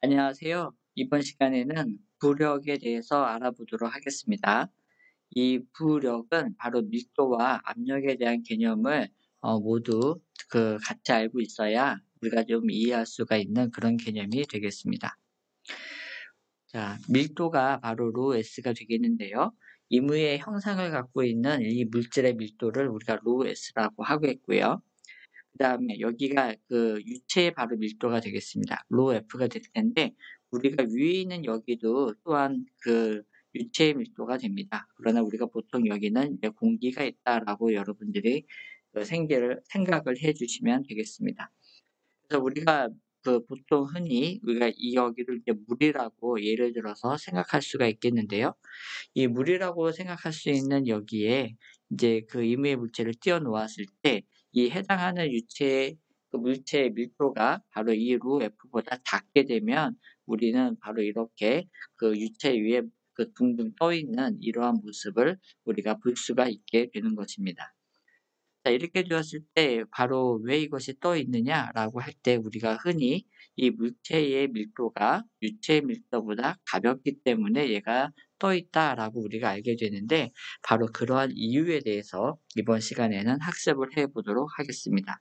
안녕하세요. 이번 시간에는 부력에 대해서 알아보도록 하겠습니다. 이 부력은 바로 밀도와 압력에 대한 개념을 모두 같이 알고 있어야 우리가 좀 이해할 수가 있는 그런 개념이 되겠습니다. 자, 밀도가 바로 rho s가 되겠는데요. 임의의 형상을 갖고 있는 이 물질의 밀도를 우리가 rho s라고 하고 있고요. 그다음에 여기가 유체의 바로 밀도가 되겠습니다. rho F가 될 텐데 우리가 위에 있는 여기도 또한 유체의 밀도가 됩니다. 그러나 우리가 보통 여기는 이제 공기가 있다라고 여러분들이 생각을 해 주시면 되겠습니다. 그래서 우리가 보통 흔히 우리가 이 여기를 이제 물이라고 예를 들어서 생각할 수가 있겠는데요. 이 물이라고 생각할 수 있는 여기에 이제 임의의 물체를 띄워 놓았을 때 이 해당하는 유체의 물체의 밀도가 바로 이 rho F보다 작게 되면 우리는 바로 이렇게 유체 위에 둥둥 떠 있는 이러한 모습을 우리가 볼 수가 있게 되는 것입니다. 자, 이렇게 되었을 때 바로 왜 이것이 떠 있느냐라고 할 때 우리가 흔히 이 물체의 밀도가 유체의 밀도보다 가볍기 때문에 얘가 떠 있다라고 우리가 알게 되는데 바로 그러한 이유에 대해서 이번 시간에는 학습을 해 보도록 하겠습니다.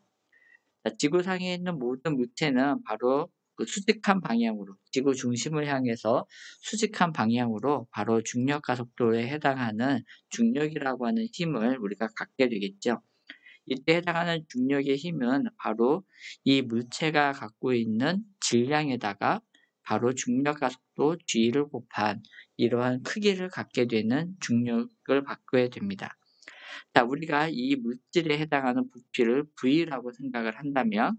자, 지구상에 있는 모든 물체는 바로 수직한 방향으로 지구 중심을 향해서 수직한 방향으로 바로 중력 가속도에 해당하는 중력이라고 하는 힘을 우리가 갖게 되겠죠. 이때 해당하는 중력의 힘은 바로 이 물체가 갖고 있는 질량에다가 바로 중력 가속도 g를 곱한 이러한 크기를 갖게 되는 중력을 받게 됩니다. 자, 우리가 이 물질에 해당하는 부피를 V라고 생각을 한다면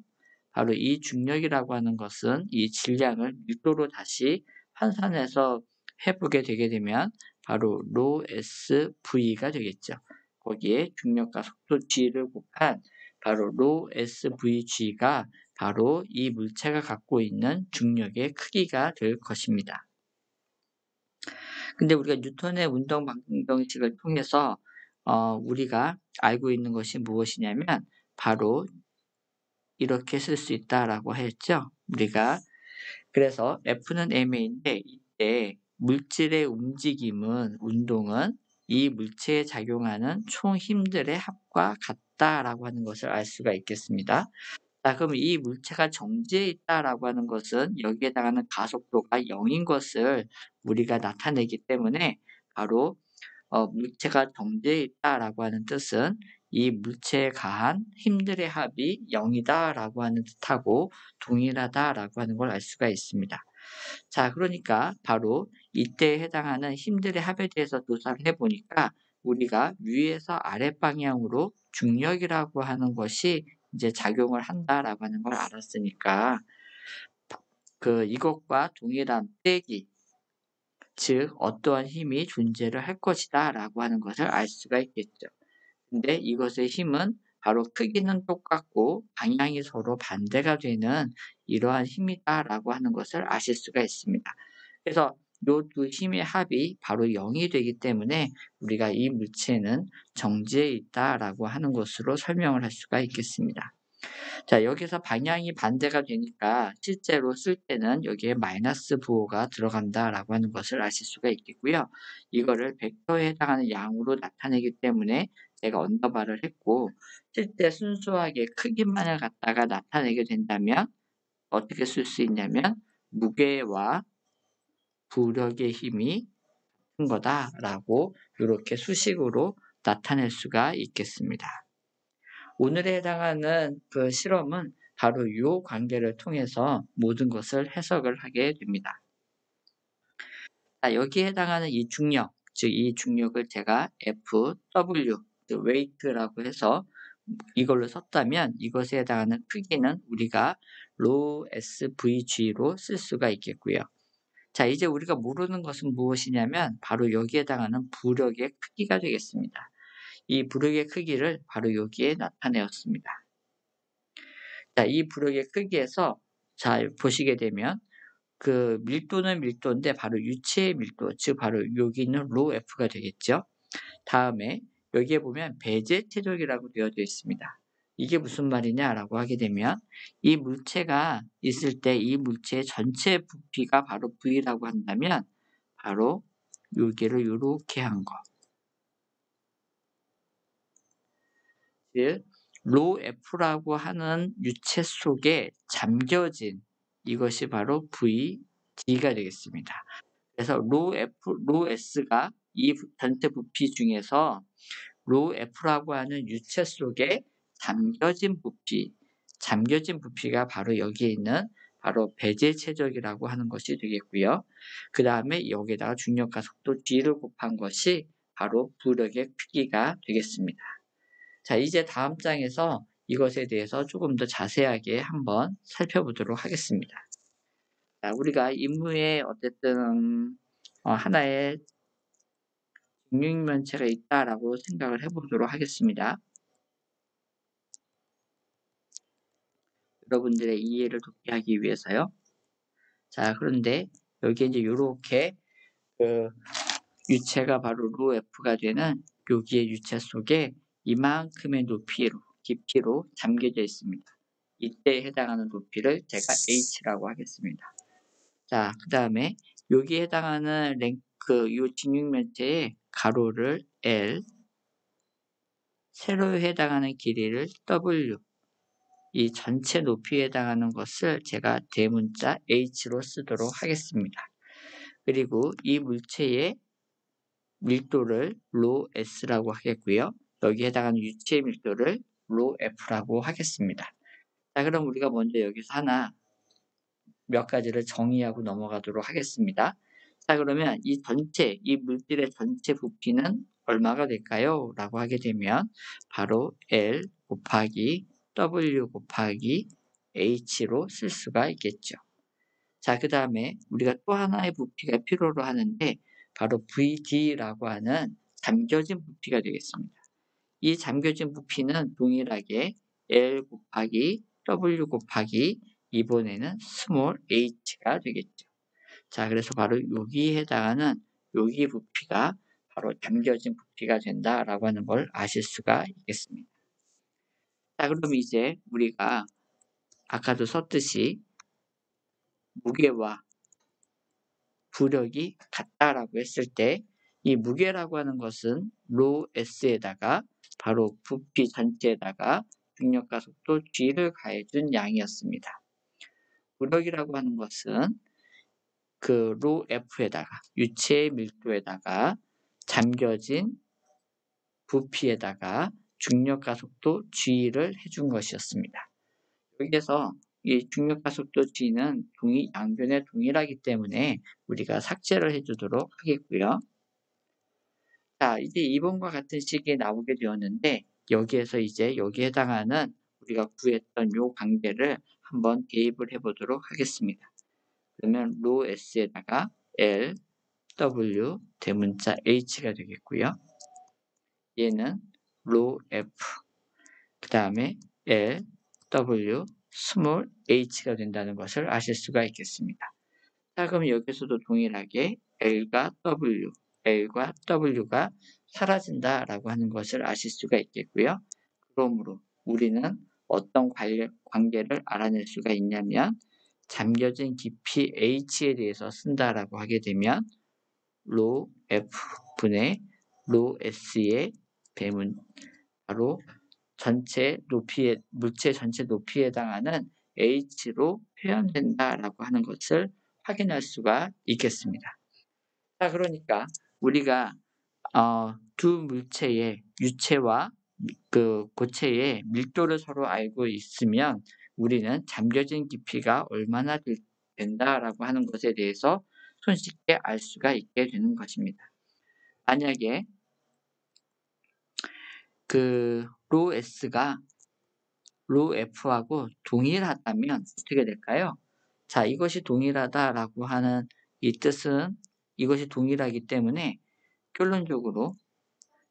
바로 이 중력이라고 하는 것은 이 질량을 밀도로 다시 환산해서 해보게 되게 되면 바로 rho s V가 되겠죠. 거기에 중력과 속도 g를 곱한 바로 rho s Vg가 바로 이 물체가 갖고 있는 중력의 크기가 될 것입니다. 근데 우리가 뉴턴의 운동 방정식을 통해서 우리가 알고 있는 것이 무엇이냐면 바로 이렇게 쓸 수 있다라고 했죠. 우리가 그래서 F는 ma인데 이때 물질의 운동은 이 물체에 작용하는 총 힘들의 합과 같다라고 하는 것을 알 수가 있겠습니다. 자, 그럼 이 물체가 정지해 있다라고 하는 것은 여기에 해당하는 가속도가 0인 것을 우리가 나타내기 때문에 바로 물체가 정지해 있다라고 하는 뜻은 이 물체에 가한 힘들의 합이 0이다라고 하는 뜻하고 동일하다라고 하는 걸 알 수가 있습니다. 자, 그러니까 바로 이때에 해당하는 힘들의 합에 대해서 조사를 해 보니까 우리가 위에서 아래 방향으로 중력이라고 하는 것이 이제 작용을 한다라고 하는 걸 알았으니까 이것과 동일한 빼기 즉 어떠한 힘이 존재를 할 것이다라고 하는 것을 알 수가 있겠죠. 근데 이것의 힘은 바로 크기는 똑같고 방향이 서로 반대가 되는 이러한 힘이다라고 하는 것을 아실 수가 있습니다. 그래서 요 두 힘의 합이 바로 0이 되기 때문에 우리가 이 물체는 정지해 있다라고 하는 것으로 설명을 할 수가 있겠습니다. 자, 여기서 방향이 반대가 되니까 실제로 쓸 때는 여기에 마이너스 부호가 들어간다라고 하는 것을 아실 수가 있겠고요. 이거를 벡터에 해당하는 양으로 나타내기 때문에 제가 언더바를 했고 실제 순수하게 크기만을 갖다가 나타내게 된다면 어떻게 쓸 수 있냐면 무게와 부력의 힘이 큰 거다라고 이렇게 수식으로 나타낼 수가 있겠습니다. 오늘에 해당하는 실험은 바로 이 관계를 통해서 모든 것을 해석을 하게 됩니다. 자, 여기에 해당하는 이 중력, 즉 이 중력을 제가 FW, weight라고 해서 이걸로 썼다면 이것에 해당하는 크기는 우리가 rho SVG로 쓸 수가 있겠고요. 자, 이제 우리가 모르는 것은 무엇이냐면 바로 여기에 해당하는 부력의 크기가 되겠습니다. 이 부력의 크기를 바로 여기에 나타내었습니다. 자, 이 부력의 크기에서 자, 보시게 되면 밀도는 밀도인데 바로 유체의 밀도, 즉 바로 여기 있는 rho F가 되겠죠. 다음에 여기에 보면 배제 체력이라고 되어져 있습니다. 이게 무슨 말이냐라고 하게 되면 이 물체가 있을 때 이 물체의 전체 부피가 바로 V라고 한다면 바로 여기를 요렇게 한 거. 즉 ρF라고 하는 유체 속에 잠겨진 이것이 바로 VD가 되겠습니다. 그래서 ρS가 이 전체 부피 중에서 ρF라고 하는 유체 속에 잠겨진 부피가 바로 여기에 있는 바로 배제 최적이라고 하는 것이 되겠고요. 그 다음에 여기에다가 중력과 속도 G를 곱한 것이 바로 부력의 크기가 되겠습니다. 자, 이제 다음 장에서 이것에 대해서 조금 더 자세하게 한번 살펴보도록 하겠습니다. 자, 우리가 임무에 어쨌든 하나의 중력면체가 있다라고 생각을 해보도록 하겠습니다. 여러분들의 이해를 돕게 하기 위해서요. 자, 그런데 여기에 이제 요렇게 그 유체가 바로 ρF가 되는 여기의 유체 속에 이만큼의 높이로, 깊이로 잠겨져 있습니다. 이때에 해당하는 높이를 제가 H라고 하겠습니다. 자, 그 다음에 여기에 해당하는 요 직육면체의 가로를 L, 세로에 해당하는 길이를 W, 이 전체 높이에 해당하는 것을 제가 대문자 H로 쓰도록 하겠습니다. 그리고 이 물체의 밀도를 ρS라고 하겠고요. 여기에 해당하는 유체의 밀도를 ρF라고 하겠습니다. 자, 그럼 우리가 먼저 여기서 하나 몇 가지를 정의하고 넘어가도록 하겠습니다. 자, 그러면 이 물질의 전체 부피는 얼마가 될까요? 라고 하게 되면 바로 L 곱하기 W 곱하기 H로 쓸 수가 있겠죠. 자, 그 다음에 우리가 또 하나의 부피가 필요로 하는데 바로 VD라고 하는 잠겨진 부피가 되겠습니다. 이 잠겨진 부피는 동일하게 L 곱하기 W 곱하기 이번에는 스몰 h가 되겠죠. 자, 그래서 바로 여기에 해당하는 여기 부피가 바로 잠겨진 부피가 된다라고 하는 걸 아실 수가 있겠습니다. 자, 그럼 이제 우리가 아까도 썼듯이 무게와 부력이 같다라고 했을 때 이 무게라고 하는 것은 ρS에다가 바로 부피 전체에다가 중력과 속도 G를 가해준 양이었습니다. 부력이라고 하는 것은 그 ρF에다가 유체의 밀도에다가 잠겨진 부피에다가 중력과 속도 G를 해준 것이었습니다. 여기에서 이 중력과 속도 G는 양변에 동일하기 때문에 우리가 삭제를 해주도록 하겠고요. 자, 이제 2번과 같은 식이 나오게 되었는데 여기에서 이제 여기에 해당하는 우리가 구했던 요 관계를 한번 대입을 해보도록 하겠습니다. 그러면 ρS에다가 L, W, 대문자 H가 되겠고요. 얘는 ρF, 그 다음에 L, W, 스몰 h가 된다는 것을 아실 수가 있겠습니다. 자, 그럼 여기서도 동일하게 L과 W가 사라진다라고 하는 것을 아실 수가 있겠고요. 그러므로 우리는 어떤 관계를 알아낼 수가 있냐면 잠겨진 깊이 H에 대해서 쓴다라고 하게 되면 ρF 분의 ρS의 배분 바로 물체 전체 높이에 해당하는 H로 표현된다라고 하는 것을 확인할 수가 있겠습니다. 자, 그러니까 우리가 두 물체의 유체와 그 고체의 밀도를 서로 알고 있으면 우리는 잠겨진 깊이가 얼마나 된다라고 하는 것에 대해서 손쉽게 알 수가 있게 되는 것입니다. 만약에 그 ρS가 ρF하고 동일하다면 어떻게 될까요? 자, 이것이 동일하다라고 하는 이 뜻은 이것이 동일하기 때문에 결론적으로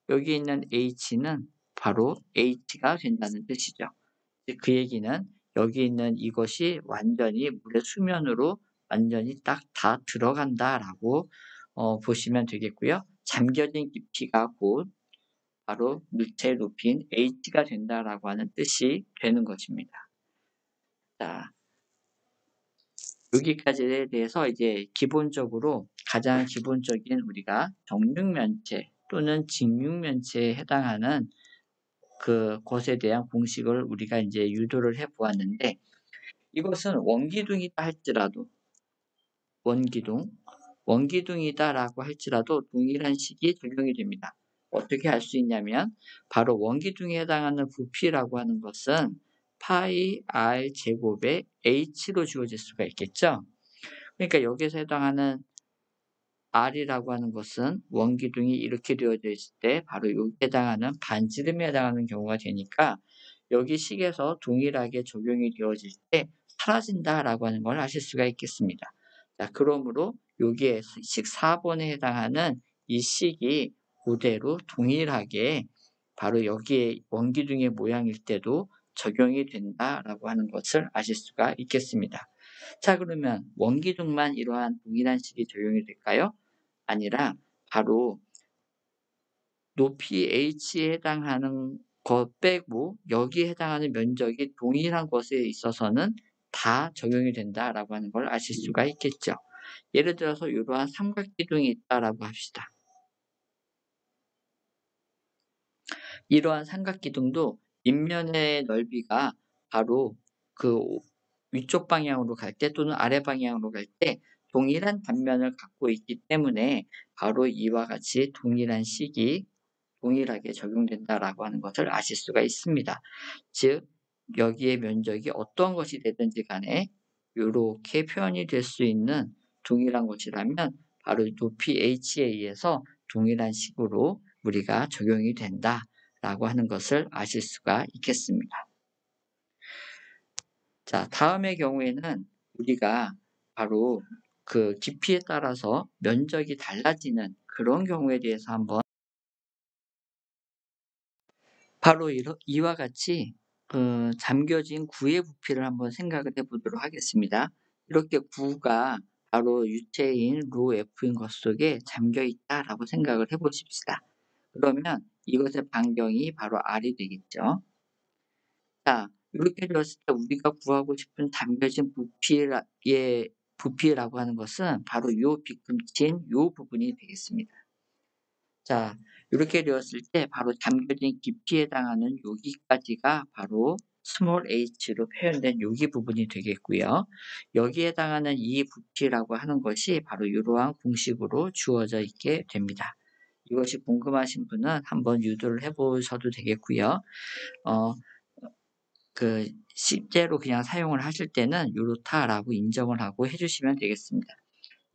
여기 있는 H는 바로 H가 된다는 뜻이죠. 그 얘기는 여기 있는 이것이 완전히 물의 수면으로 완전히 딱 다 들어간다라고 보시면 되겠고요. 잠겨진 깊이가 곧 바로 물체의 높이인 h가 된다라고 하는 뜻이 되는 것입니다. 자, 여기까지에 대해서 이제 기본적으로 가장 기본적인 우리가 정육면체 또는 직육면체에 해당하는 그 것에 대한 공식을 우리가 이제 유도를 해 보았는데, 이것은 원기둥이다 할지라도 원기둥이다라고 할지라도 동일한 식이 적용이 됩니다. 어떻게 알 수 있냐면 바로 원기둥에 해당하는 부피라고 하는 것은 파이 r 제곱에 h로 주어질 수가 있겠죠. 그러니까 여기서 해당하는 r이라고 하는 것은 원기둥이 이렇게 되어져 있을 때 바로 여기에 해당하는 반지름에 해당하는 경우가 되니까 여기 식에서 동일하게 적용이 되어질 때 사라진다라고 하는 걸 아실 수가 있겠습니다. 자, 그러므로 여기에 식 4번에 해당하는 이 식이 그대로 동일하게 바로 여기에 원기둥의 모양일 때도 적용이 된다라고 하는 것을 아실 수가 있겠습니다. 자, 그러면 원기둥만 이러한 동일한 식이 적용이 될까요? 아니라 바로 높이 h에 해당하는 것 빼고 여기에 해당하는 면적이 동일한 것에 있어서는 다 적용이 된다라고 하는 걸 아실 수가 있겠죠. 예를 들어서 이러한 삼각기둥이 있다라고 합시다. 이러한 삼각기둥도 밑면의 넓이가 바로 그 위쪽 방향으로 갈 때 또는 아래 방향으로 갈 때 동일한 단면을 갖고 있기 때문에 바로 이와 같이 동일한 식이 동일하게 적용된다라고 하는 것을 아실 수가 있습니다. 즉 여기에 면적이 어떤 것이 되든지 간에 이렇게 표현이 될 수 있는 동일한 것이라면 바로 높이 h에 의해서 동일한 식으로 우리가 적용이 된다라고 하는 것을 아실 수가 있겠습니다. 자, 다음의 경우에는 우리가 바로 그 깊이에 따라서 면적이 달라지는 그런 경우에 대해서 한번 바로 이와 같이 그 잠겨진 구의 부피를 한번 생각을 해보도록 하겠습니다. 이렇게 구가 바로 유체인 로 F인 것 속에 잠겨 있다라고 생각을 해보십시다. 그러면 이것의 반경이 바로 R이 되겠죠. 자, 이렇게 되었을 때 우리가 구하고 싶은 잠겨진 부피라고 하는 것은 바로 요 뒤꿈치인 요 부분이 되겠습니다. 자, 이렇게 되었을 때 바로 잠겨진 깊이에 해당하는 여기까지가 바로 스몰 h로 표현된 여기 부분이 되겠고요. 여기에 해당하는 이 부피라고 하는 것이 바로 이러한 공식으로 주어져 있게 됩니다. 이것이 궁금하신 분은 한번 유도를 해보셔도 되겠고요. 그 실제로 그냥 사용을 하실 때는 이렇다라고 인정을 하고 해주시면 되겠습니다.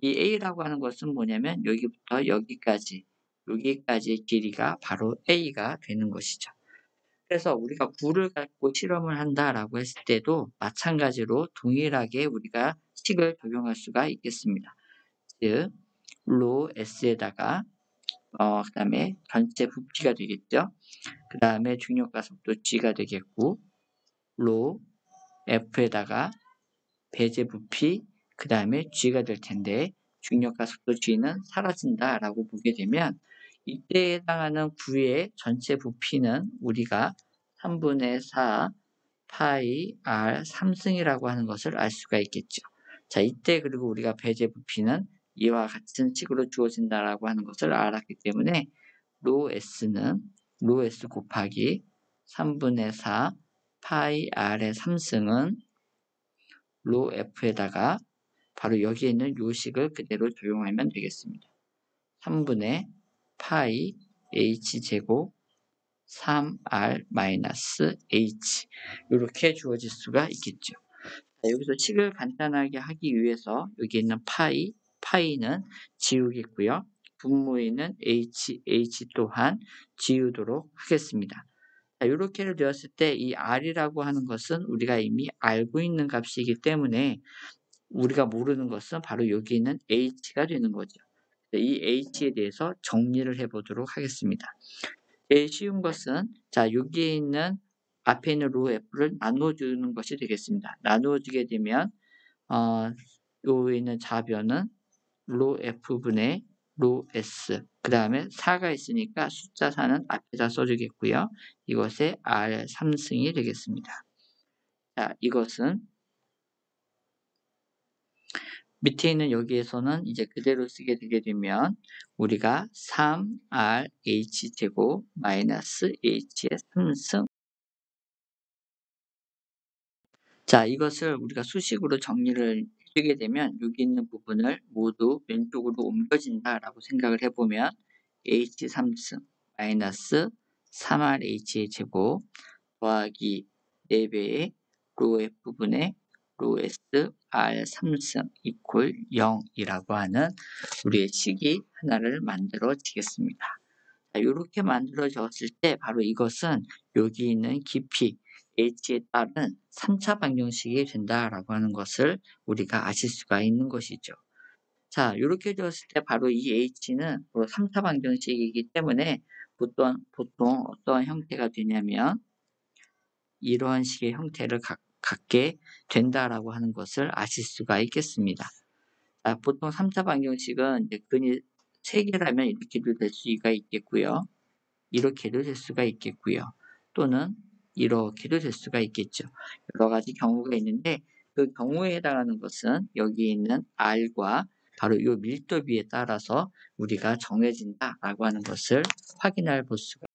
이 a라고 하는 것은 뭐냐면 여기부터 여기까지의 길이가 바로 a가 되는 것이죠. 그래서 우리가 구를 갖고 실험을 한다라고 했을 때도 마찬가지로 동일하게 우리가 식을 적용할 수가 있겠습니다. 즉, 로 s에다가 그다음에 전체 부피가 되겠죠. 그다음에 중력과 속도 g가 되겠고, 로 f에다가 배제 부피 그다음에 g가 될 텐데 중력과 속도 g는 사라진다라고 보게 되면 이때에 해당하는 구의 전체 부피는 우리가 3분의 4 파이 r 3승이라고 하는 것을 알 수가 있겠죠. 자, 이때 그리고 우리가 배제 부피는 이와 같은 식으로 주어진다라고 하는 것을 알았기 때문에 로 s 곱하기 3분의 4 파이 r의 3승은 로 f에다가 바로 여기에 있는 요식을 그대로 적용하면 되겠습니다. 3분의 파이 h제곱 3r-h 이렇게 주어질 수가 있겠죠. 자, 여기서 식을 간단하게 하기 위해서 여기 있는 파이는 지우겠고요. 분모에 h 또한 지우도록 하겠습니다. 자, 이렇게 되었을 때 이 r이라고 하는 것은 우리가 이미 알고 있는 값이기 때문에 우리가 모르는 것은 바로 여기 있는 h가 되는 거죠. 이 h에 대해서 정리를 해보도록 하겠습니다. 제일 쉬운 것은 자, 여기에 있는 앞에 있는 로 f를 나누어주는 것이 되겠습니다. 나누어주게 되면 여기 있는 좌변은 로 f분의 로 S 그 다음에 4가 있으니까 숫자 4는 앞에다 써주겠고요. 이것의 R 3승이 되겠습니다. 자, 이것은 밑에 있는 여기에서는 이제 그대로 쓰게 되게 되면 우리가 3RH 제곱 마이너스 H의 3승. 자, 이것을 우리가 수식으로 정리를 해주게 되면 여기 있는 부분을 모두 왼쪽으로 옮겨진다라고 생각을 해보면 H 3승 마이너스 3RH의 제곱 더하기 4배의 로 F분의 로 S R 3승 이퀄 0이라고 하는 우리의 식이 하나를 만들어지겠습니다. 이렇게 만들어졌을 때 바로 이것은 여기 있는 깊이 H에 따른 3차 방정식이 된다라고 하는 것을 우리가 아실 수가 있는 것이죠. 자, 이렇게 되었을 때 바로 이 H는 3차 방정식이기 때문에 보통 어떤 형태가 되냐면 이러한 식의 형태를 갖게 된다라고 하는 것을 아실 수가 있겠습니다. 자, 보통 3차 방정식은 이제 근이 3개라면 이렇게도 될 수가 있겠고요. 이렇게도 될 수가 있겠고요. 또는 이렇게도 될 수가 있겠죠. 여러 가지 경우가 있는데 그 경우에 해당하는 것은 여기 있는 R과 바로 이 밀도비에 따라서 우리가 정해진다라고 하는 것을 확인할 수가.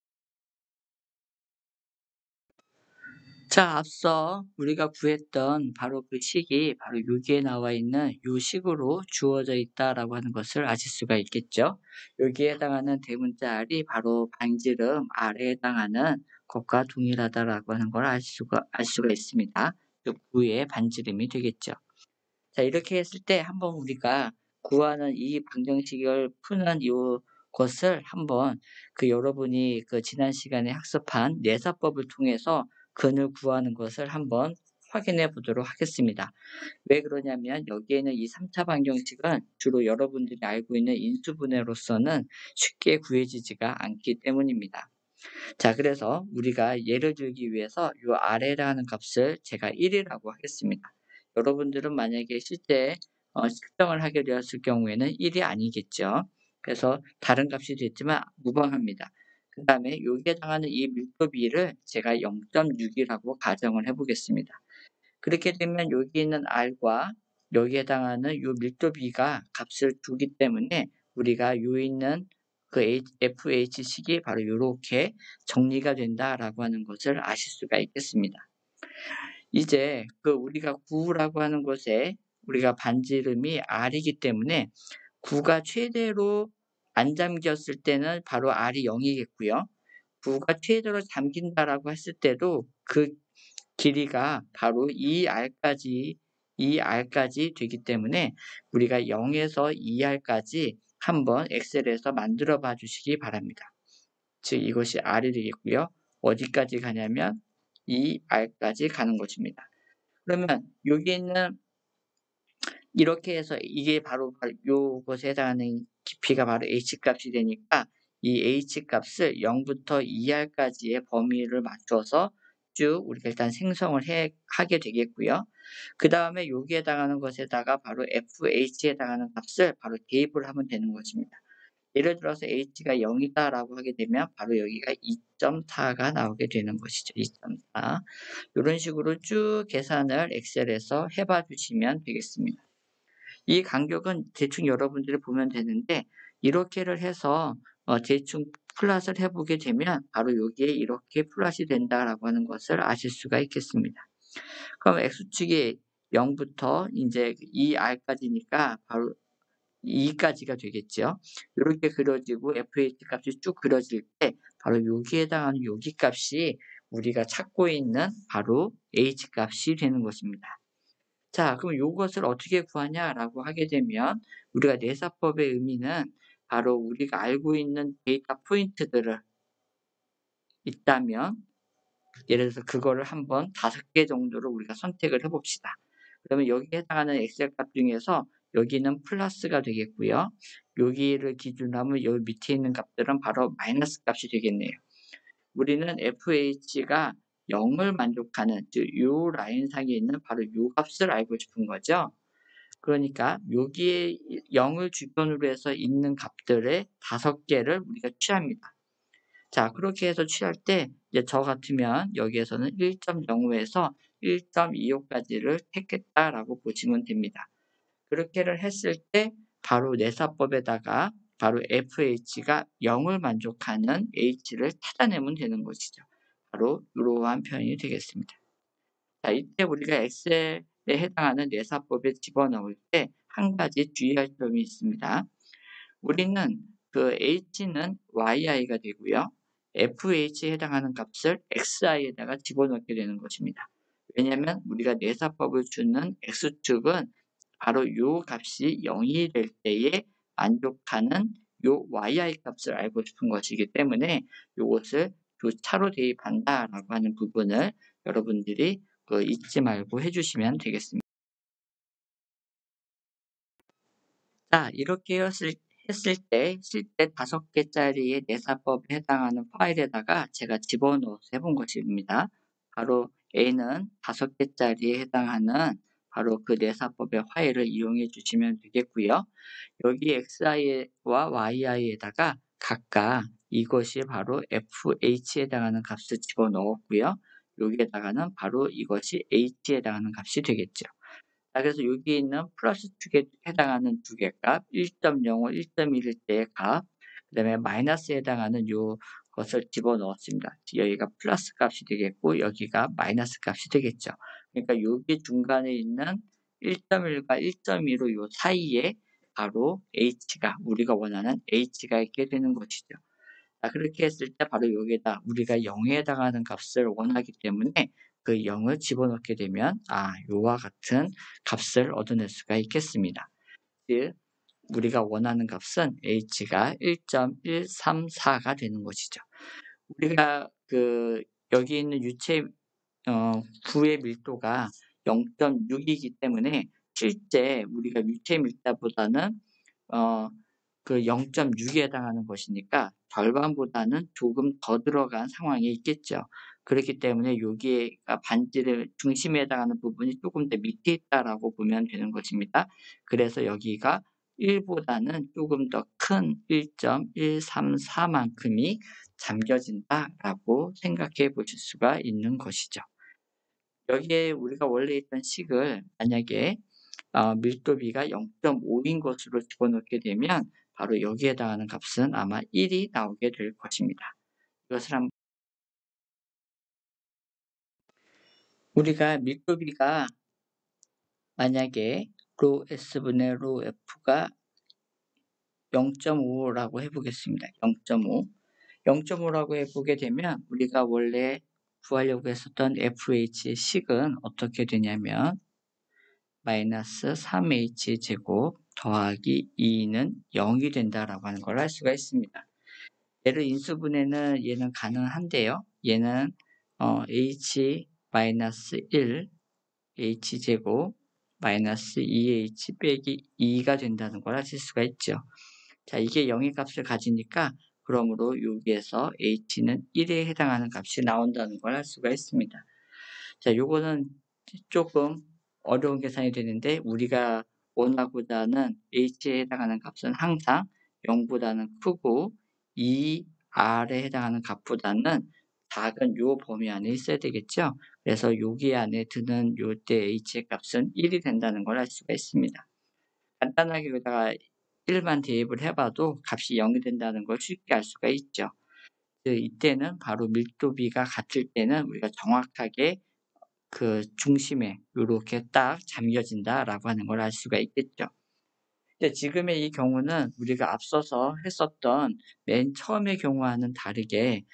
자, 앞서 우리가 구했던 바로 그 식이 바로 여기에 나와 있는 이 식으로 주어져 있다라고 하는 것을 아실 수가 있겠죠. 여기에 해당하는 대문자 R이 바로 반지름 R에 해당하는 것과 동일하다라고 하는 걸 알 수가 있습니다. 그 9의 반지름이 되겠죠. 자, 이렇게 했을 때 한번 우리가 구하는 이 방정식을 푸는 이것을 한번 여러분이 지난 시간에 학습한 내사법을 통해서 근을 구하는 것을 한번 확인해 보도록 하겠습니다. 왜 그러냐면 여기에는 이 3차 방정식은 주로 여러분들이 알고 있는 인수분해로서는 쉽게 구해지지가 않기 때문입니다. 자, 그래서 우리가 예를 들기 위해서 이 아래에 해당하는 값을 제가 1이라고 하겠습니다. 여러분들은 만약에 실제 측정을 하게 되었을 경우에는 1이 아니겠죠. 그래서 다른 값이 됐지만 무방합니다. 그 다음에 여기에 해당하는 이 밀도비를 제가 0.6이라고 가정을 해보겠습니다. 그렇게 되면 여기 있는 R과 여기에 해당하는 이 밀도비가 값을 주기 때문에 우리가 요 있는 FH식이 바로 이렇게 정리가 된다라고 하는 것을 아실 수가 있겠습니다. 이제 우리가 9라고 하는 것에 우리가 반지름이 R이기 때문에 9가 최대로 안 잠겼을 때는 바로 R이 0이겠고요. 9가 최대로 잠긴다라고 했을 때도 그 길이가 바로 2R까지 되기 때문에 우리가 0에서 2R까지 한번 엑셀에서 만들어 봐 주시기 바랍니다. 즉 이것이 R이 되겠고요. 어디까지 가냐면 2R까지 가는 것입니다. 그러면 여기 있는 이렇게 해서 이게 바로 요것에 해당하는 깊이가 바로 H값이 되니까 이 H값을 0부터 2R까지의 범위를 맞춰서 쭉 우리가 일단 생성을 하게 되겠고요. 그 다음에 여기에 해당하는 것에다가 바로 FH에 해당하는 값을 바로 대입을 하면 되는 것입니다. 예를 들어서 H가 0이다라고 하게 되면 바로 여기가 2.4가 나오게 되는 것이죠. 2.4. 이런 식으로 쭉 계산을 엑셀에서 해봐 주시면 되겠습니다. 이 간격은 대충 여러분들이 보면 되는데 이렇게를 해서 대충 플롯을 해보게 되면 바로 여기에 이렇게 플롯이 된다라고 하는 것을 아실 수가 있겠습니다. 그럼 X축이 0부터 이제 2R까지니까 바로 2까지가 되겠죠. 이렇게 그려지고 FH 값이 쭉 그려질 때 바로 여기에 해당하는 여기 값이 우리가 찾고 있는 바로 H 값이 되는 것입니다. 자, 그럼 이것을 어떻게 구하냐라고 하게 되면 우리가 내사법의 의미는 바로 우리가 알고 있는 데이터 포인트들을 있다면 예를 들어서 그거를 한번 5개 정도로 우리가 선택을 해봅시다. 그러면 여기에 해당하는 엑셀 값 중에서 여기는 플러스가 되겠고요. 여기를 기준으로 하면 여기 밑에 있는 값들은 바로 마이너스 값이 되겠네요. 우리는 FH가 0을 만족하는 즉 이 라인상에 있는 바로 이 값을 알고 싶은 거죠. 그러니까 여기에 0을 주변으로 해서 있는 값들의 5개를 우리가 취합니다. 자, 그렇게 해서 취할 때 이제 저 같으면 여기에서는 1.05에서 1.25까지를 택했다라고 보시면 됩니다. 그렇게를 했을 때 바로 내사법에다가 바로 FH가 0을 만족하는 H를 찾아내면 되는 것이죠. 바로 이러한 표현이 되겠습니다. 자, 이때 우리가 엑셀에 해당하는 내사법에 집어넣을 때 한 가지 주의할 점이 있습니다. 우리는 그 h는 yi가 되고요. fh에 해당하는 값을 xi에다가 집어넣게 되는 것입니다. 왜냐하면 우리가 내사법을 주는 x축은 바로 요 값이 0이 될 때에 만족하는 요 yi 값을 알고 싶은 것이기 때문에 요것을 차로 대입한다라고 하는 부분을 여러분들이 잊지 말고 해주시면 되겠습니다. 자, 이렇게 했을 때 실제 5개짜리의 내사법에 해당하는 파일에다가 제가 집어넣어서 해본 것입니다. 바로 A는 5개짜리에 해당하는 바로 그 내사법의 파일을 이용해 주시면 되겠고요. 여기 xi와 yi에다가 각각 이것이 바로 fh에 해당하는 값을 집어넣었고요. 여기에다가는 바로 이것이 h에 해당하는 값이 되겠죠. 자, 그래서 여기 있는 플러스 축에 해당하는 2개 값, 1.05, 1.1일 때의 값, 그 다음에 마이너스에 해당하는 요 것을 집어넣었습니다. 여기가 플러스 값이 되겠고 여기가 마이너스 값이 되겠죠. 그러니까 여기 중간에 있는 1.1과 1.2로 요 사이에 바로 h가 우리가 원하는 h가 있게 되는 것이죠. 자, 그렇게 했을 때 바로 여기에다 우리가 0에 해당하는 값을 원하기 때문에 그 0을 집어넣게 되면 요와 같은 값을 얻어낼 수가 있겠습니다. 즉 우리가 원하는 값은 h가 1.134가 되는 것이죠. 우리가 여기 있는 유체 구의 밀도가 0.6이기 때문에 실제 우리가 유체 밀도보다는 어 0.6에 해당하는 것이니까 절반보다는 조금 더 들어간 상황이 있겠죠. 그렇기 때문에 여기가 반지를 중심에 해당하는 부분이 조금 더 밑에 있다라고 보면 되는 것입니다. 그래서 여기가 1보다는 조금 더 큰 1.134만큼이 잠겨진다라고 생각해 보실 수가 있는 것이죠. 여기에 우리가 원래 있던 식을 만약에 밀도비가 0.5인 것으로 집어넣게 되면 바로 여기에 해당하는 값은 아마 1이 나오게 될 것입니다. 이것을 우리가 밀도비가 만약에 로 S분의 로 F가 0.5라고 해보겠습니다. 0.5. 0.5라고 해보게 되면 우리가 원래 구하려고 했었던 FH의 식은 어떻게 되냐면 마이너스 3h 제곱 더하기 2는 0이 된다라고 하는 걸 알 수가 있습니다. 얘를 인수분해는 얘는 가능한데요. 얘는 h 마이너스 1 h 제곱 마이너스 2h 빼기 2가 된다는 걸 아실 수가 있죠. 자, 이게 0의 값을 가지니까 그러므로 여기에서 h는 1에 해당하는 값이 나온다는 걸 알 수가 있습니다. 자, 요거는 조금 어려운 계산이 되는데 우리가 원하고자 하는 h에 해당하는 값은 항상 0보다는 크고 2r에 해당하는 값보다는 작은 요 범위 안에 있어야 되겠죠. 그래서 여기 안에 드는 요때 h의 값은 1이 된다는 걸 알 수가 있습니다. 간단하게 여기다가 1만 대입을 해봐도 값이 0이 된다는 걸 쉽게 알 수가 있죠. 이때는 바로 밀도비가 같을 때는 우리가 정확하게 그 중심에 요렇게 딱 잠겨진다라고 하는 걸 알 수가 있겠죠. 근데 지금의 이 경우는 우리가 앞서서 했었던 맨 처음의 경우와는 다르게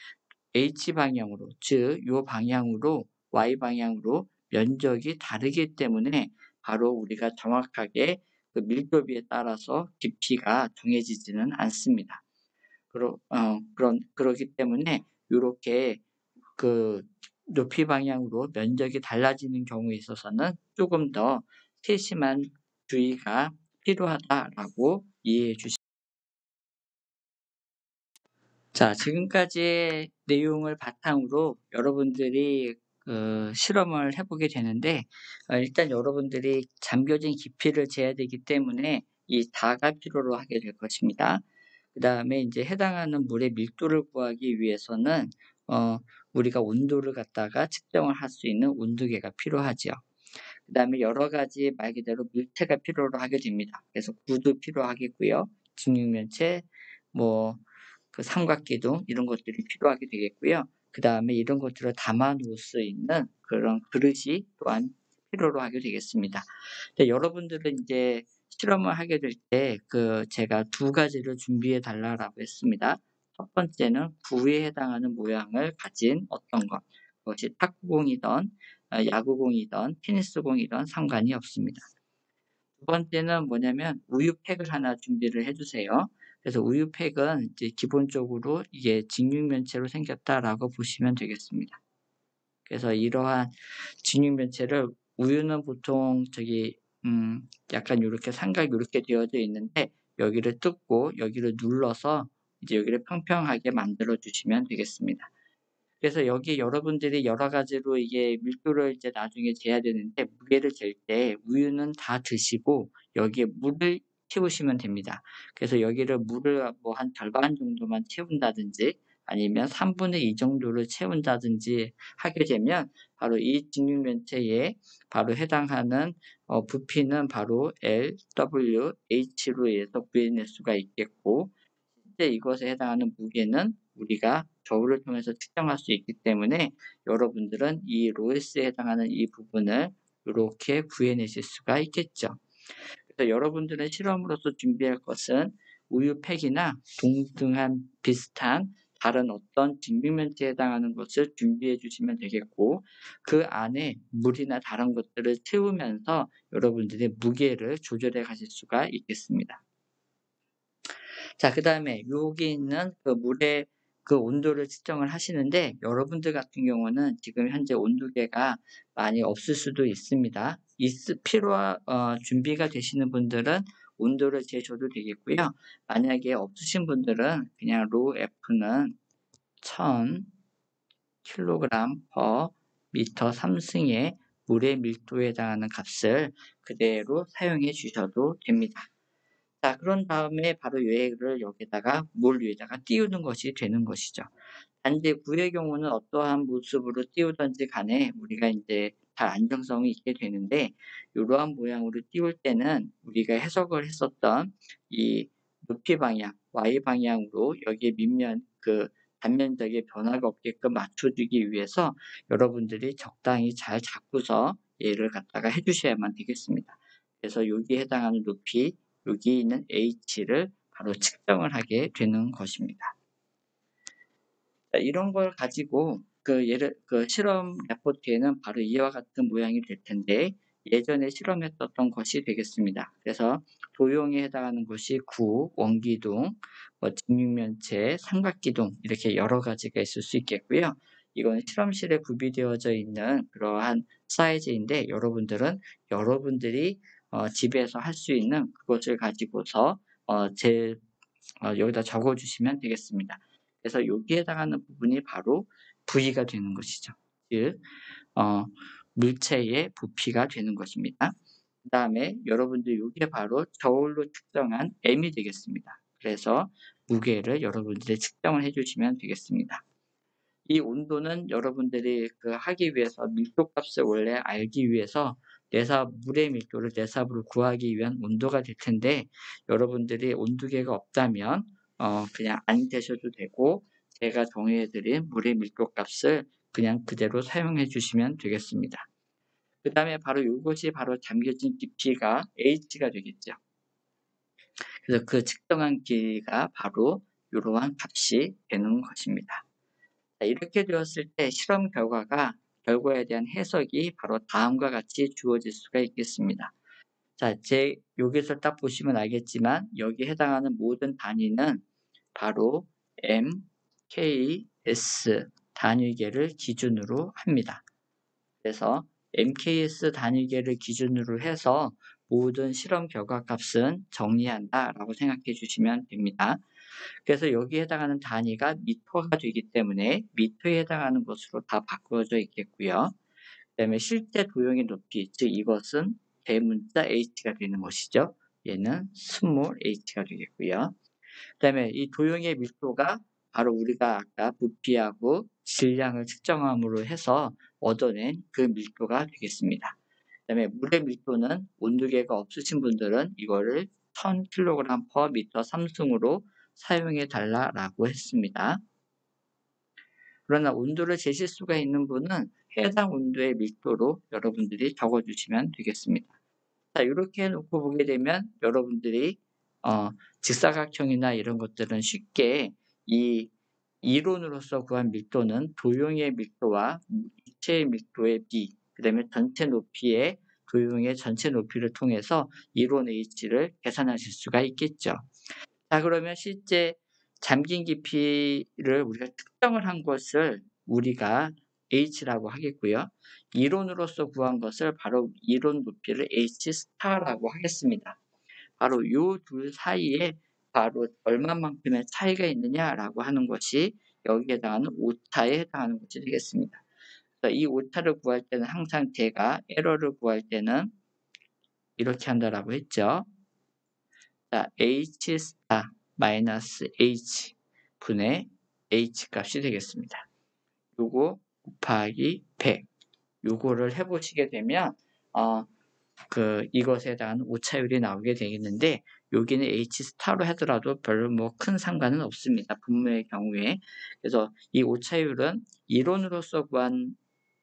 H 방향으로, 즉 요 방향으로 Y 방향으로 면적이 다르기 때문에 바로 우리가 정확하게 그 밀도비에 따라서 깊이가 정해지지는 않습니다. 그러기 때문에 요렇게 그 높이 방향으로 면적이 달라지는 경우에 있어서는 조금 더 세심한 주의가 필요하다라고 이해해 주시. 자, 지금까지의 내용을 바탕으로 여러분들이 실험을 해 보게 되는데, 일단 여러분들이 잠겨진 깊이를 재야 되기 때문에 이 4가 필요로 하게 될 것입니다. 그다음에 인제 해당하는 물의 밀도를 구하기 위해서는 어 우리가 온도를 갖다가 측정을 할 수 있는 온도계가 필요하지요. 그다음에 여러 가지 말 그대로 물체가 필요로 하게 됩니다. 그래서 구도 필요하겠고요. 직육면체, 뭐 삼각기둥 이런 것들이 필요하게 되겠고요. 그다음에 이런 것들을 담아 놓을 수 있는 그런 그릇이 또한 필요로 하게 되겠습니다. 근데 여러분들은 인제 실험을 하게 될 때 제가 두 가지를 준비해 달라라고 했습니다. 첫 번째는 구에 해당하는 모양을 가진 어떤 것, 그것이 탁구공이든 야구공이든 테니스공이든 상관이 없습니다. 두 번째는 뭐냐면 우유팩을 하나 준비를 해 주세요. 그래서 우유팩은 이제 기본적으로 이게 직육면체로 생겼다라고 보시면 되겠습니다. 그래서 이러한 직육면체를, 우유는 보통 약간 요렇게 삼각이 요렇게 되어져 있는데, 여기를 뜯고 여기를 눌러서 이제 여기를 평평하게 만들어 주시면 되겠습니다. 그래서 여기 여러분들이 여러 가지로 이게 밀도를 이제 나중에 재야 되는데, 무게를 잴 때 우유는 다 드시고 여기에 물을 채우시면 됩니다. 그래서 여기를 물을 뭐 한 절반 정도만 채운다든지 아니면 2 정도를 채운다든지 하게 되면, 바로 이 직육면체에 바로 해당하는 부피는 바로 LWH로 해서 구해낼 수가 있겠고, 실제 이것에 해당하는 무게는 우리가 저울을 통해서 측정할 수 있기 때문에, 여러분들은 이 로에스에 해당하는 이 부분을 요렇게 구해내실 수가 있겠죠. 그래서 여러분들의 실험으로서 준비할 것은 우유팩이나 동등한 비슷한 다른 어떤 직육면체에 해당하는 것을 준비해 주시면 되겠고, 그 안에 물이나 다른 것들을 채우면서 여러분들의 무게를 조절해 가실 수가 있겠습니다. 자, 그다음에 여기 있는 물의 온도를 측정을 하시는데, 여러분들 같은 경우는 지금 현재 온도계가 많이 없을 수도 있습니다. 준비가 되시는 분들은 온도를 재셔도 되겠고요. 만약에 없으신 분들은 그냥 로 F는 1000 킬로그램 per 미터 3승의 물의 밀도에 해당하는 값을 그대로 사용해 주셔도 됩니다. 자, 그런 다음에 바로 얘를 여기다가 물 위에다가 띄우는 것이 되는 것이죠. 단지 구의 경우는 어떠한 모습으로 띄우든지 간에 우리가 인제 잘 안정성이 있게 되는데, 요러한 모양으로 띄울 때는 우리가 해석을 했었던 이 높이 방향 Y 방향으로 여기에 단면적에 변화가 없게끔 맞춰 주기 위해서 여러분들이 적당히 잘 잡고서 얘를 갖다가 해 주셔야만 되겠습니다. 그래서 여기에 해당하는 높이, 여기 있는 H를 바로 측정을 하게 되는 것입니다. 자, 이런 걸 가지고 실험 레포트에는 바로 이와 같은 모양이 될 텐데, 예전에 실험했었던 것이 되겠습니다. 그래서 도형에 해당하는 것이 구, 원기둥, 직육면체, 삼각기둥 이렇게 여러 가지가 있을 수 있겠고요. 이건 실험실에 구비되어져 있는 그러한 사이즈인데, 여러분들이 집에서 할 수 있는 그것을 가지고서 여기다 적어 주시면 되겠습니다. 그래서 여기에 해당하는 부분이 바로 V가 되는 것이죠. 즉 물체의 부피가 되는 것입니다. 그다음에 여러분들 요게 바로 저울로 측정한 M이 되겠습니다. 그래서 무게를 여러분들이 측정을 해 주시면 되겠습니다. 이 온도는 여러분들이 하기 위해서 밀도값을 원래 알기 위해서 물의 밀도를 내삽으로 구하기 위한 온도가 될 텐데, 여러분들이 온도계가 없다면 그냥 안 되셔도 되고, 제가 정의해 드린 물의 밀도값을 그냥 그대로 사용해 주시면 되겠습니다. 그다음에 바로 요것이 바로 잠겨진 깊이가 H가 되겠죠. 그래서 그 측정한 길이가 바로 요러한 값이 되는 것입니다. 자, 이렇게 되었을 때 실험 결과에 대한 해석이 바로 다음과 같이 주어질 수가 있겠습니다. 자, 여기서 딱 보시면 알겠지만 여기에 해당하는 모든 단위는 바로 MKS 단위계를 기준으로 합니다. 그래서 MKS 단위계를 기준으로 해서 모든 실험 결과 값은 정리한다라고 생각해 주시면 됩니다. 그래서 여기에 해당하는 단위가 미터가 되기 때문에 미터에 해당하는 것으로 다 바꾸어져 있겠고요. 그다음에 실제 도형의 높이, 즉 이것은 대문자 h가 되는 것이죠. 얘는 스몰 h가 되겠고요. 그다음에 이 도형의 밀도가 바로 우리가 아까 부피하고 질량을 측정함으로 해서 얻어낸 그 밀도가 되겠습니다. 그다음에 물의 밀도는 온도계가 없으신 분들은 이거를 1000kg/m 3승으로 사용해 달라라고 했습니다. 그러나 온도를 재실 수가 있는 분은 해당 온도의 밀도로 여러분들이 적어주시면 되겠습니다. 자, 이렇게 해놓고 보게 되면 여러분들이 직사각형이나 이런 것들은 쉽게 이 이론으로서 구한 밀도는 도형의 밀도와 입체의 밀도의 비, 그 다음에 전체 높이의 도형의 전체 높이를 통해서 이론 h를 계산하실 수가 있겠죠. 자, 그러면 실제 잠긴 깊이를 우리가 특정을 한 것을 우리가 h라고 하겠고요. 이론으로서 구한 것을 바로 이론 높이를 h 스타라고 하겠습니다. 바로 요 둘 사이에 바로 얼마만큼의 차이가 있느냐라고 하는 것이 여기에 해당하는 오차에 해당하는 것이 되겠습니다. 그래서 이 오차를 구할 때는 항상 제가 에러를 구할 때는 이렇게 한다라고 했죠. 자, h 스타 마이너스 h 분의 h 값이 되겠습니다. 요거 곱하기 100 요거를 해보시게 되면 이것에 대한 오차율이 나오게 되겠는데 여기는 h 스타로 하더라도 별로 뭐 큰 상관은 없습니다. 분모의 경우에. 그래서 이 오차율은 이론으로서 구한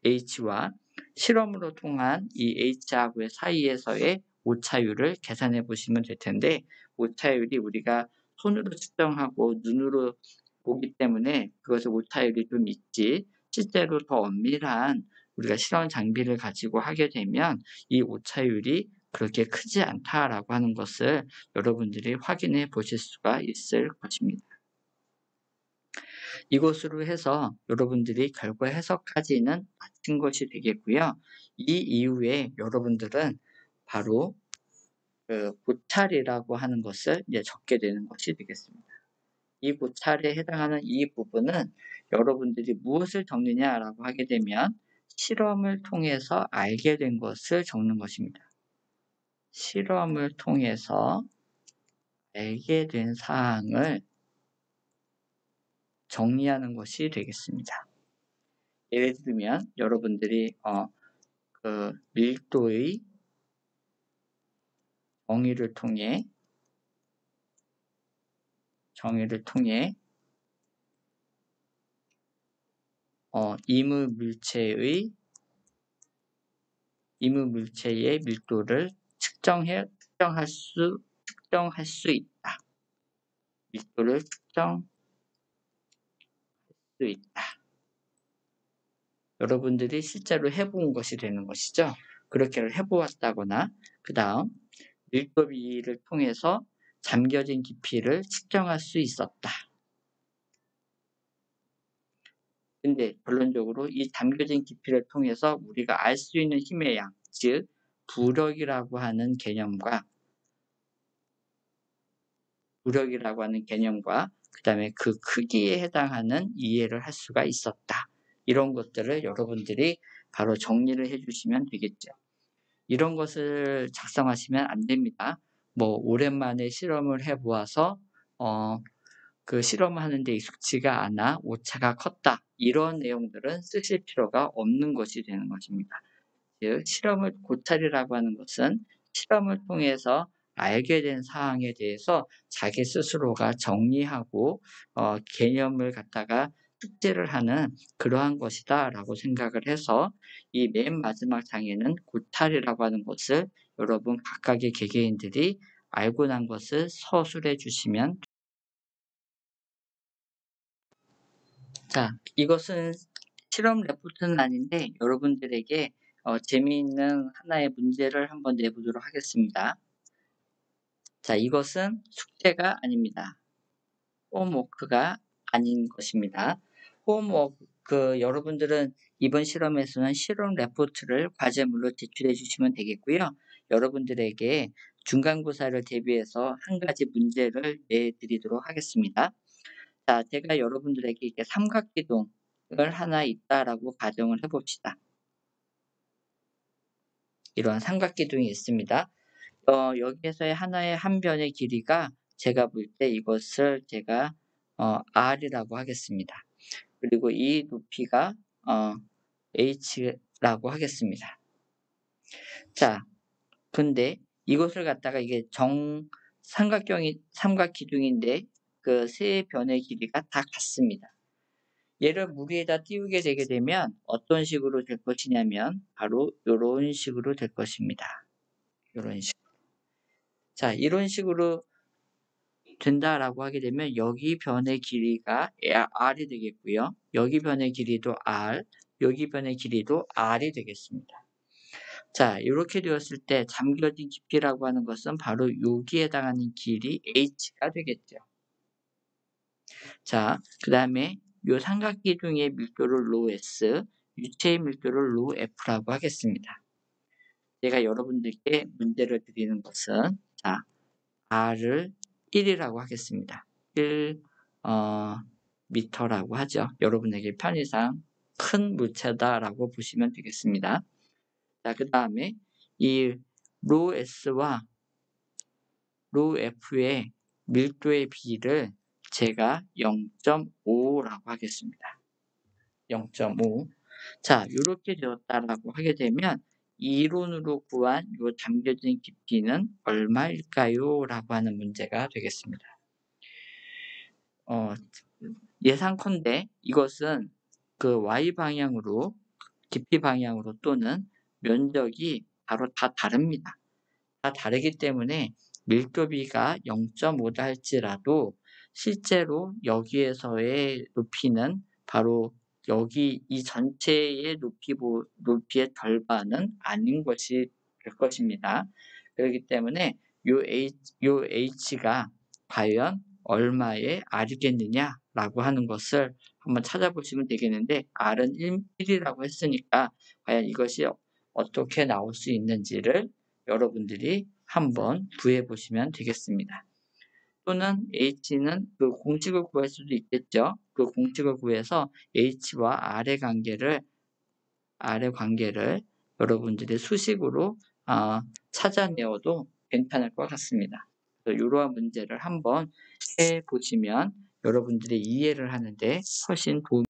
h와 실험으로 통한 이 h하고의 사이에서의 오차율을 계산해 보시면 될 텐데 오차율이 우리가 손으로 측정하고 눈으로 보기 때문에 그것의 오차율이 좀 있지 실제로 더 엄밀한 우리가 실험 장비를 가지고 하게 되면 이 오차율이 그렇게 크지 않다라고 하는 것을 여러분들이 확인해 보실 수가 있을 것입니다. 이것으로 해서 여러분들이 결과 해석까지는 마친 것이 되겠고요. 이 이후에 여러분들은 바로 고찰이라고 하는 것을 이제 적게 되는 것이 되겠습니다. 이 고찰에 해당하는 이 부분은 여러분들이 무엇을 적느냐라고 하게 되면 실험을 통해서 알게 된 것을 적는 것입니다. 실험을 통해서 알게 된 사항을 정리하는 것이 되겠습니다. 예를 들면 여러분들이 밀도의 정의를 통해 이물물체의 밀도를 측정할 수 있다. 밀도를 측정할 수 있다. 여러분들이 실제로 해본 것이 되는 것이죠. 그렇게 해보았다거나 그 다음 밀도비를 통해서 잠겨진 깊이를 측정할 수 있었다. 근데 결론적으로 이 잠겨진 깊이를 통해서 우리가 알 수 있는 힘의 양, 즉 부력이라고 하는 개념과 그 다음에 그 크기에 해당하는 이해를 할 수가 있었다. 이런 것들을 여러분들이 바로 정리를 해주시면 되겠죠. 이런 것을 작성하시면 안 됩니다. 뭐 오랜만에 실험을 해보아서 그 실험하는 데 익숙지가 않아 오차가 컸다. 이런 내용들은 쓰실 필요가 없는 것이 되는 것입니다. 즉 실험을 고찰이라고 하는 것은 실험을 통해서 알게 된 사항에 대해서 자기 스스로가 정리하고 개념을 갖다가 숙제를 하는 그러한 것이다라고 생각을 해서 이 맨 마지막 장에는 고찰이라고 하는 것을 여러분 각각의 개개인들이 알고 난 것을 서술해 주시면 자, 이것은 실험 레포트는 아닌데 여러분들에게 재미있는 하나의 문제를 한번 내보도록 하겠습니다. 자, 이것은 숙제가 아닙니다. 홈워크가 아닌 것입니다. 홈워크 여러분들은 이번 실험에서는 실험 레포트를 과제물로 제출해 주시면 되겠고요. 여러분들에게 중간고사를 대비해서 한 가지 문제를 내드리도록 하겠습니다. 자, 제가 여러분들에게 이렇게 삼각기둥을 하나 있다라고 가정을 해 봅시다. 이런 삼각기둥이 있습니다. 여기에서의 하나의 한 변의 길이가 제가 볼 때 이것을 제가 R이라고 하겠습니다. 그리고 이 높이가 H라고 하겠습니다. 자, 근데 이것을 갖다가 이게 삼각기둥인데 그 세 변의 길이가 다 같습니다. 얘를 물 위에다 띄우게 되게 되면 어떤 식으로 될 것이냐면 바로 요런 식으로 될 것입니다. 요런 식. 자, 이런 식으로 된다라고 하게 되면 여기 변의 길이가 R이 되겠고요. 여기 변의 길이도 R, 여기 변의 길이도 R이 되겠습니다. 자, 이렇게 되었을 때 잠겨진 깊이라고 하는 것은 바로 여기에 해당하는 길이 H가 되겠죠. 자, 그 다음에 요 삼각기둥의 밀도를 ρS, 유체의 밀도를 ρF라고 하겠습니다. 제가 여러분들께 문제를 드리는 것은 자, R을 1이라고 하겠습니다. 1 미터라고 하죠. 여러분에게 편의상 큰 물체다라고 보시면 되겠습니다. 자, 그 다음에 이 ρS와 ρF의 밀도의 비를 제가 0.5라고 하겠습니다. 0.5. 자, 이렇게 되었다라고 하게 되면 이론으로 구한 요 잠겨진 깊이는 얼마일까요? 라고 하는 문제가 되겠습니다. 예상컨대 이것은 그 Y 방향으로 깊이 방향으로 또는 면적이 바로 다 다릅니다. 다 다르기 때문에 밀도비가 0.5다 할지라도 실제로 여기에서의 높이는 바로 여기 이 전체의 높이의 절반은 아닌 것이 될 것입니다. 그렇기 때문에 요 H가 과연 얼마의 R이겠느냐라고 하는 것을 한번 찾아보시면 되겠는데 R은 1이라고 했으니까 과연 이것이 어떻게 나올 수 있는지를 여러분들이 한번 구해 보시면 되겠습니다. 또는 H는 그 공식을 구할 수도 있겠죠. 그 공식을 구해서 H와 R의 관계를 여러분들이 수식으로 찾아내어도 괜찮을 것 같습니다. 이러한 문제를 한번 해 보시면 여러분들이 이해를 하는데 훨씬 도움이